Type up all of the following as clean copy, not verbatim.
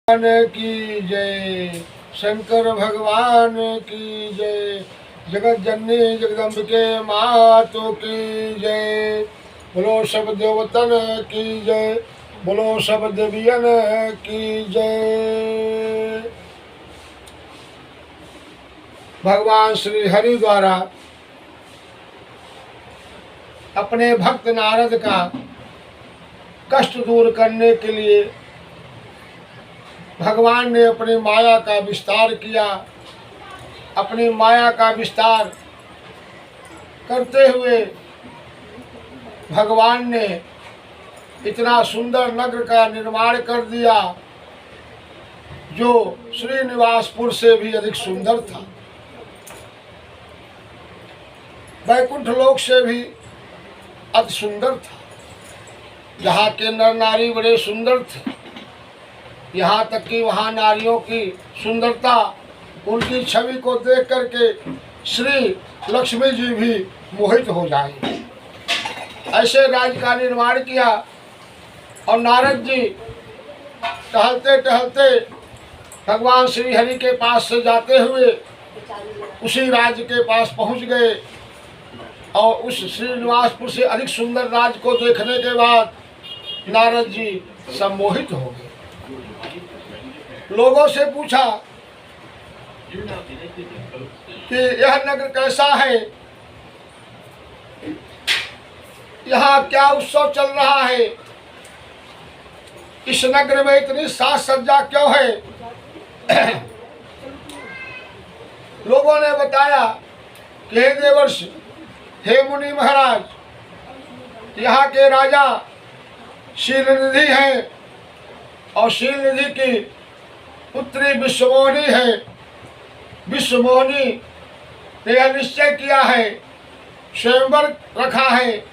की जय, शंकर भगवान की जय, जगत जननी जगदम्बिके मातों की जय, बोलो सब देवतन की जय, बोलो सब देवियन की जय। भगवान श्री हरि द्वारा अपने भक्त नारद का कष्ट दूर करने के लिए भगवान ने अपनी माया का विस्तार किया। अपनी माया का विस्तार करते हुए भगवान ने इतना सुंदर नगर का निर्माण कर दिया जो श्रीनिवासपुर से भी अधिक सुंदर था, वैकुंठ लोक से भी अति सुंदर था। यहाँ के नर नारी बड़े सुंदर थे, यहाँ तक कि वहाँ नारियों की सुंदरता, उनकी छवि को देख करके श्री लक्ष्मी जी भी मोहित हो जाए। ऐसे राज्य का निर्माण किया और नारद जी टहलते टहलते भगवान श्री हरि के पास से जाते हुए उसी राज्य के पास पहुँच गए और उस श्रीनिवासपुर से अधिक सुंदर राज्य को देखने के बाद नारद जी सम्मोहित हो गए। लोगों से पूछा कि यह नगर कैसा है, यहाँ क्या उत्सव चल रहा है, इस नगर में इतनी साज सज्जा क्यों है। लोगों ने बताया कि हे देवर्षि, हे मुनि महाराज, यहाँ के राजा शीलनिधि हैं और शीलनिधि की पुत्री विश्वमोहिनी है। विश्वमोहिनी ने यह निश्चय किया है, स्वयंवर रखा है,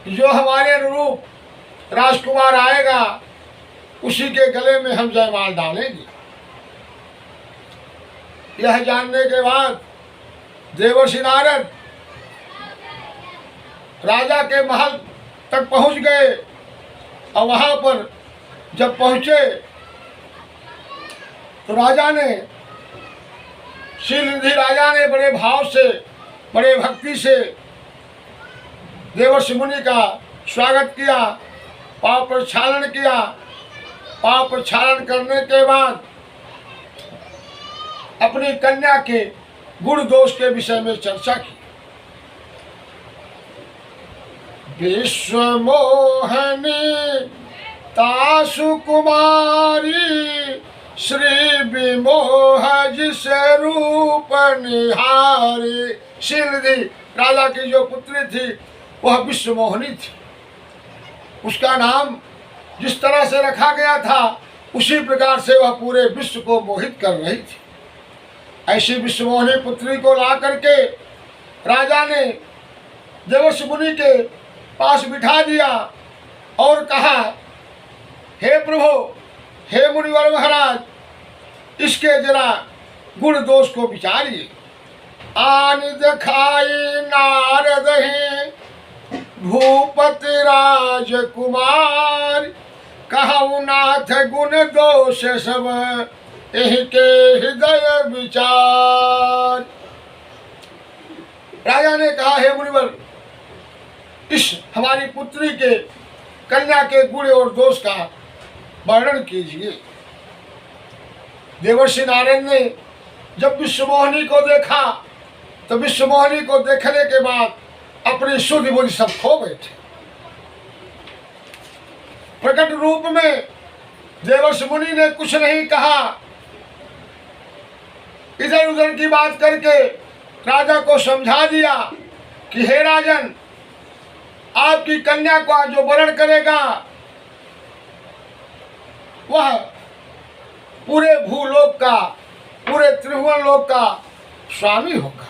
जो हमारे अनुरूप राजकुमार आएगा उसी के गले में हम जयमाल डालेंगे। यह जानने के बाद देवर्षि नारद राजा के महल तक पहुंच गए और वहां पर जब पहुंचे तो राजा ने, शीलनिधि राजा ने बड़े भाव से, बड़े भक्ति से देवर्षि मुनि का स्वागत किया, पाव प्रक्षालन किया। पाव प्रक्षालन करने के बाद अपनी कन्या के गुण दोष के विषय में चर्चा की। विश्व मोहनी तासु कुमारी, श्री विमोह जिसे रूप निहारी। शीलनिधि राजा की जो पुत्री थी वह विश्वमोहिनी थी। उसका नाम जिस तरह से रखा गया था उसी प्रकार से वह पूरे विश्व को मोहित कर रही थी। ऐसी विश्वमोहिनी पुत्री को ला करके राजा ने देवर्षि मुनि के पास बिठा दिया और कहा, हे प्रभु, हे मुनिवर महाराज, इसके जरा गुण दोष को विचारिए। आन दिखाई नारद ही भूपति राजकुमार, कहु नाथ गुण दोष सब यही के हृदय विचार। राजा ने कहा, हे मुनिवर, इस हमारी पुत्री के कन्या के गुण और दोष का वर्णन कीजिए। देवर्षि नारद ने जब विश्वमोहिनी को देखा तो विश्वमोहिनी को देखने के बाद अपनी शुद्ध बुद्धि सब खो बैठे। प्रकट रूप में देवर्षि मुनि ने कुछ नहीं कहा, इधर उधर की बात करके राजा को समझा दिया कि हे राजन, आपकी कन्या का जो वरण करेगा वह पूरे भूलोक का, पूरे त्रिभुवन लोक का स्वामी होगा।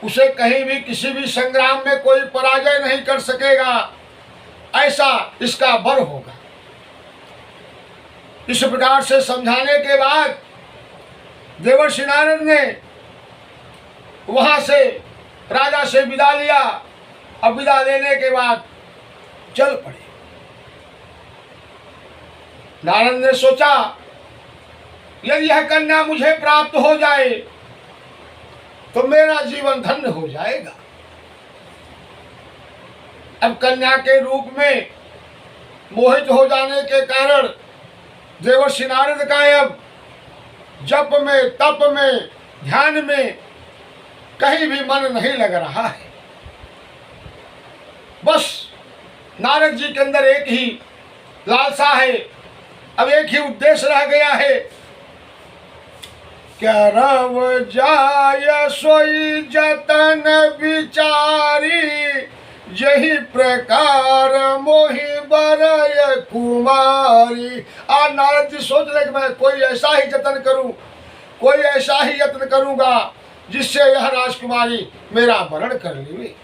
उसे कहीं भी किसी भी संग्राम में कोई पराजय नहीं कर सकेगा, ऐसा इसका वर होगा। इस प्रकार से समझाने के बाद देवर्षि नारद ने वहां से राजा से विदा लिया और विदा लेने के बाद चल पड़े। नारद ने सोचा यदि यह कन्या मुझे प्राप्त हो जाए तो मेरा जीवन धन्य हो जाएगा। अब कन्या के रूप में मोहित हो जाने के कारण देवर्षि नारद का अब जप में, तप में, ध्यान में कहीं भी मन नहीं लग रहा है। बस नारद जी के अंदर एक ही लालसा है, अब एक ही उद्देश्य रह गया है, क्या रव जाय सोई जतन विचारी, यही प्रकार मोहि बरय कुमारी। आज नारद जी सोच रहे कि मैं कोई ऐसा ही जतन करूं, कोई ऐसा ही यत्न करूंगा जिससे यह राजकुमारी मेरा वरण कर ले।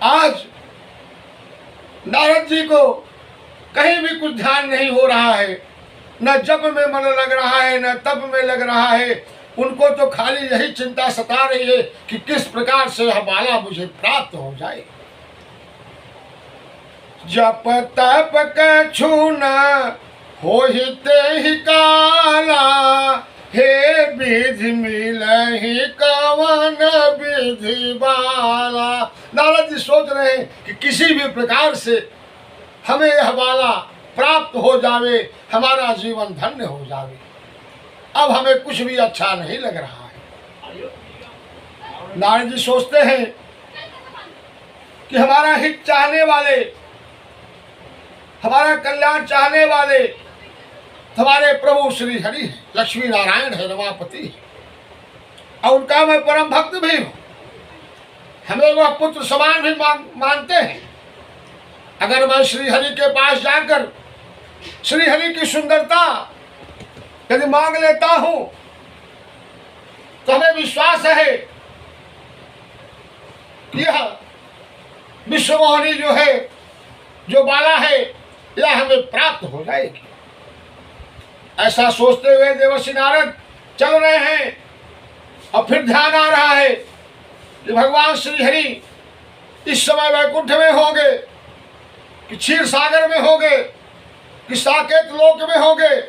आज नारद जी को कहीं भी कुछ ध्यान नहीं हो रहा है, न जप में मन लग रहा है, न तप में लग रहा है। उनको तो खाली यही चिंता सता रही है कि किस प्रकार से यह बाला मुझे प्राप्त हो जाए। जप तप कछु न होहिते ही काला, हे विधि मिलहि कवन विधि बाला। नारद जी सोच रहे हैं कि किसी भी प्रकार से हमें यह बाला प्राप्त हो जावे, हमारा जीवन धन्य हो जावे। अब हमें कुछ भी अच्छा नहीं लग रहा है। नारद जी सोचते हैं कि हमारा हित चाहने वाले, हमारा कल्याण चाहने वाले हमारे प्रभु श्री हरि हैं, लक्ष्मी नारायण है, रमापति है, और उनका मैं परम भक्त भी हूँ। हमें वह पुत्र समान भी मानते हैं। अगर मैं श्री हरि के पास जाकर श्री हरि की सुंदरता यदि मांग लेता हूं तो हमें विश्वास है कि यह विश्वमोहिनी जो है, जो बाला है, यह हमें प्राप्त हो जाएगी। ऐसा सोचते हुए देवर्षि नारद चल रहे हैं और फिर ध्यान आ रहा है कि भगवान श्री हरि इस समय वैकुंठ में होंगे, कि क्षीर सागर में होंगे, कि साकेत लोक में होंगे।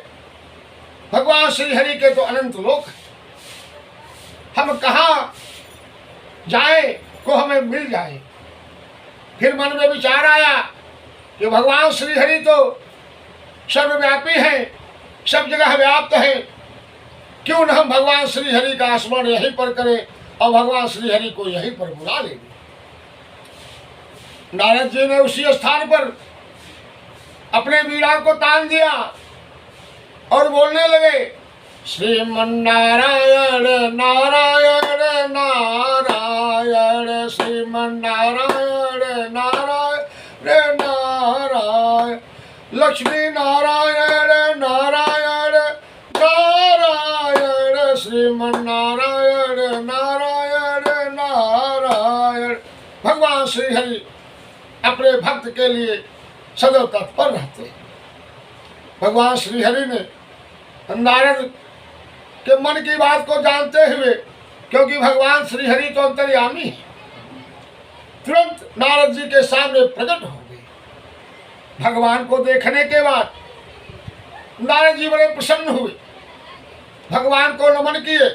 भगवान श्री हरि के तो अनंत लोक हैं, हम कहाँ जाएं को हमें मिल जाए। फिर मन में विचार आया कि भगवान श्री हरि तो सर्वव्यापी हैं, सब जगह व्याप्त है, क्यों न हम भगवान श्री हरि का स्मरण यहीं पर करें और भगवान श्री हरि को यहीं पर बुला लेंगे। नारद जी ने उसी स्थान पर अपने वीणा को तान दिया और बोलने लगे, श्रीमन्नारायण नारायण नारायण, श्रीमन्नारायण नारायण नारायण, लक्ष्मी नारायण नारायण नारायण, श्रीमन्नारायण नारायण नारायण। भगवान श्री हरि अपने भक्त के लिए सदैव तत्पर रहते हैं। भगवान श्री हरि ने नारद के मन की बात को जानते हुए, क्योंकि भगवान श्री हरि तो अंतर्यामी है, तुरंत नारद जी के सामने प्रकट हो गए। भगवान को देखने के बाद नारद जी बड़े प्रसन्न हुए, भगवान को नमन किए,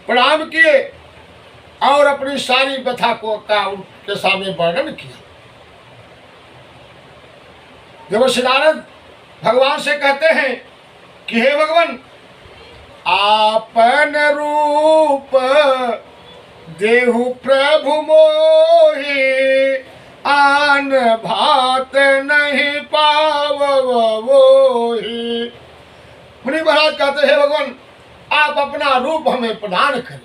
प्रणाम किए और अपनी सारी व्यथा को का उनके सामने वर्णन किया। देवर्षि नारद भगवान से कहते हैं कि हे भगवान, आपन रूप देहु प्रभु मोहि, आन भात नहीं पावोहि। मुनि महाराज कहते हैं, भगवान आप अपना रूप हमें प्रदान करें।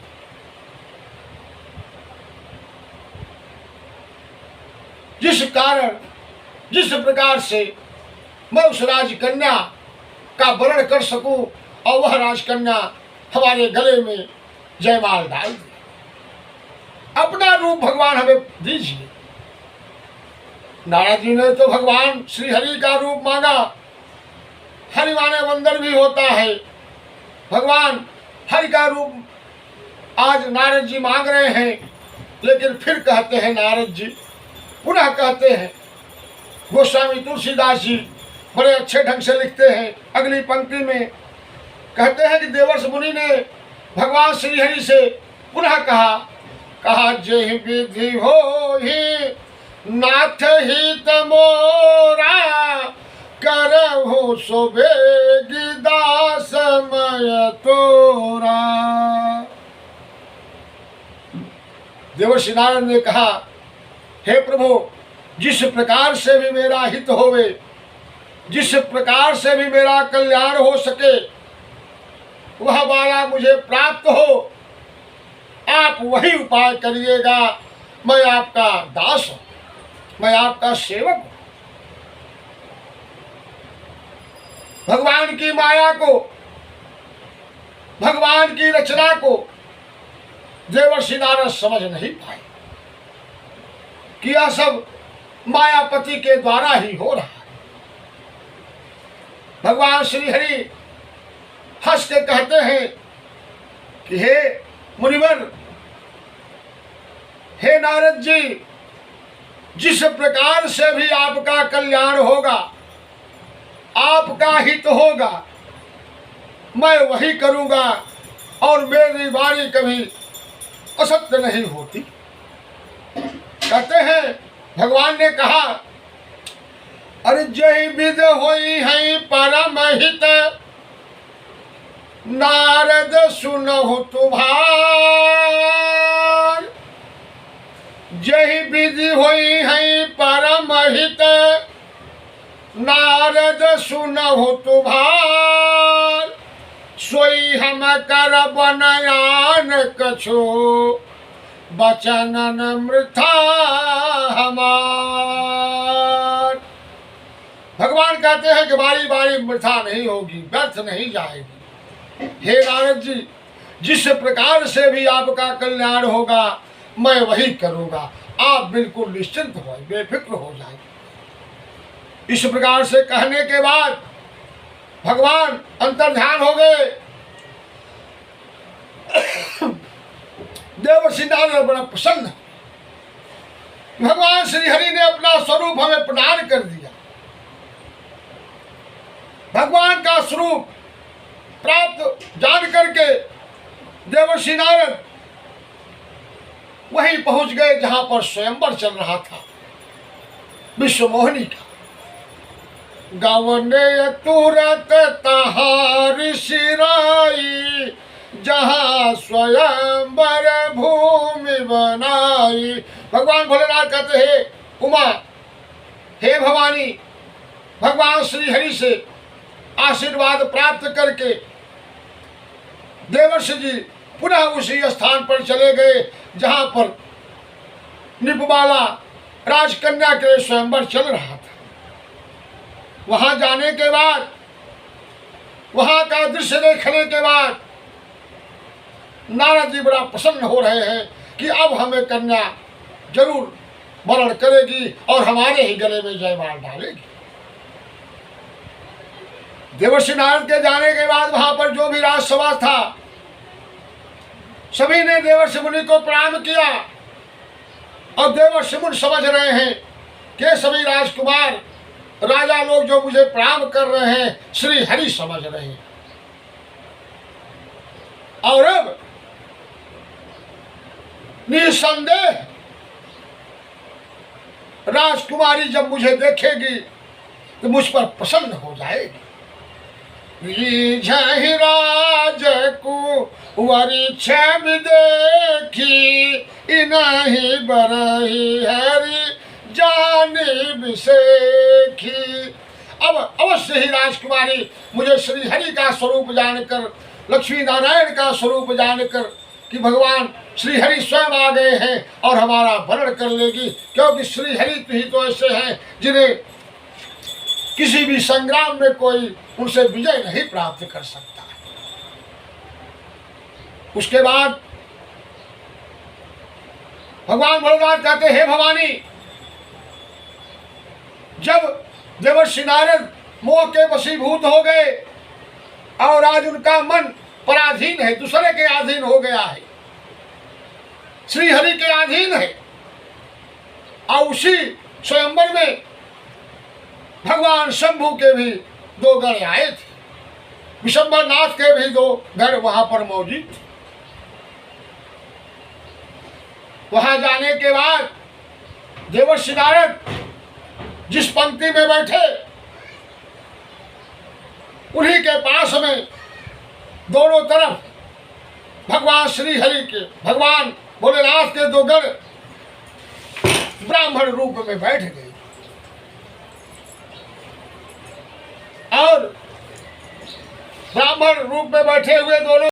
जिस कारण, जिस प्रकार से मैं उस राजकन्या का वर्ण कर सकूं और वह राजकन्या हमारे गले में जयमाल डाल दे, अपना रूप भगवान हमें दीजिए। नारद जी ने तो भगवान श्री हरि का रूप मांगा। हरि माने बंदर भी होता है, भगवान हरि का रूप आज नारद जी मांग रहे हैं। लेकिन फिर कहते हैं नारद जी, पुनः कहते हैं गोस्वामी तुलसीदास जी बड़े अच्छे ढंग से लिखते हैं। अगली पंक्ति में कहते हैं कि देवर्ष मुनि ने भगवान श्री हरि से पुनः कहा जय विधि हो ही नाथ हित मोरा करहु सुबेगी दास मय तोरा। देवर्षि नारद ने कहा, हे प्रभु, जिस प्रकार से भी मेरा हित होवे, जिस प्रकार से भी मेरा कल्याण हो सके, वह वाला मुझे प्राप्त हो, आप वही उपाय करिएगा। मैं आपका दास हूं, मैं आपका सेवक हूं। भगवान की माया को, भगवान की रचना को देवर्षि नारद समझ नहीं पाए कि यह सब मायापति के द्वारा ही हो रहा है। भगवान श्री हरि हंस के कहते हैं कि हे मुनिवर, हे नारद जी, जिस प्रकार से भी आपका कल्याण होगा, आपका हित होगा, मैं वही करूंगा और मेरी वाणी कभी असत्य नहीं होती। कहते हैं भगवान ने कहा, अरे जय विध होई है परम हित, नारद सुनहु तुम्हार। जय विधि होई है परम हित, नारद सुनहु तुम्हार। सोई हम कर बनयान कछु, बचनन मृथा हमार। भगवान कहते हैं कि बारी बारी मृथा नहीं होगी, व्यर्थ नहीं जाएगी। हे नारद जी, जिस प्रकार से भी आपका कल्याण होगा, मैं वही करूंगा। आप बिल्कुल निश्चिंत हो, बेफिक्र हो जाए। इस प्रकार से कहने के बाद भगवान अंतर्ध्यान हो गए। देवर्षि नारद बड़ा प्रसन्न। भगवान श्री हरि ने अपना स्वरूप हमें प्रदान कर दिया। भगवान का स्वरूप प्राप्त जान करके देवर्षि नारद वहीं पहुंच गए जहां पर स्वयंवर चल रहा था, विश्वमोहिनी का। गावने तुरत तहार सिराई, जहां स्वयंवर भूमि बनाई। भगवान भोलेनाथ कहते हैं, उमा, हे भवानी, भगवान श्री हरि से आशीर्वाद प्राप्त करके देवर्षि जी पुनः उसी स्थान पर चले गए जहां पर निपमाला राजकन्या के स्वयंवर चल रहा था। वहां जाने के बाद, वहां का दृश्य देखने के बाद नारद जी बड़ा प्रसन्न हो रहे हैं कि अब हमें कन्या जरूर वरण करेगी और हमारे ही गले में जयमाल डालेगी। देवर्षि नारद के जाने के बाद वहां पर जो भी राजसभा था, सभी ने देवर्षि मुनि को प्रणाम किया। और देवर्षि मुनि समझ रहे हैं कि सभी राजकुमार, राजा लोग जो मुझे प्रणाम कर रहे हैं, श्री हरि समझ रहे हैं। और अब निसंदेह राजकुमारी जब मुझे देखेगी तो मुझ पर प्रसन्न हो जाएगी। राज कुंवरी छवि देखी, इनहि बरही हरि जाने बिसेखी। अब अवश्य ही राजकुमारी मुझे श्री हरि का स्वरूप जानकर, लक्ष्मी नारायण का स्वरूप जानकर कि भगवान श्री हरि स्वयं आ गए हैं और हमारा वरण कर लेगी। क्योंकि श्री हरि ही तो ऐसे हैं जिन्हें किसी भी संग्राम में कोई उनसे विजय नहीं प्राप्त कर सकता। उसके बाद भगवान भोलेनाथ कहते, हे भवानी, जब देवर्षि नारद मोह के वशीभूत हो गए और आज उनका मन पराधीन है, दूसरे के अधीन हो गया है, श्री हरि के अधीन है, और उसी स्वयंवर में भगवान शंभू के भी 2 गण आए थे। विशंबर नाथ के भी 2 गण वहां पर मौजूद थे। वहां जाने के बाद देवर्षि नारद जिस पंक्ति में बैठे उन्हीं के पास में दोनों तरफ भगवान श्री हरि के, भगवान भोलेनाथ के 2 गण ब्राह्मण रूप में बैठ गए और ब्राह्मण रूप में बैठे हुए दोनों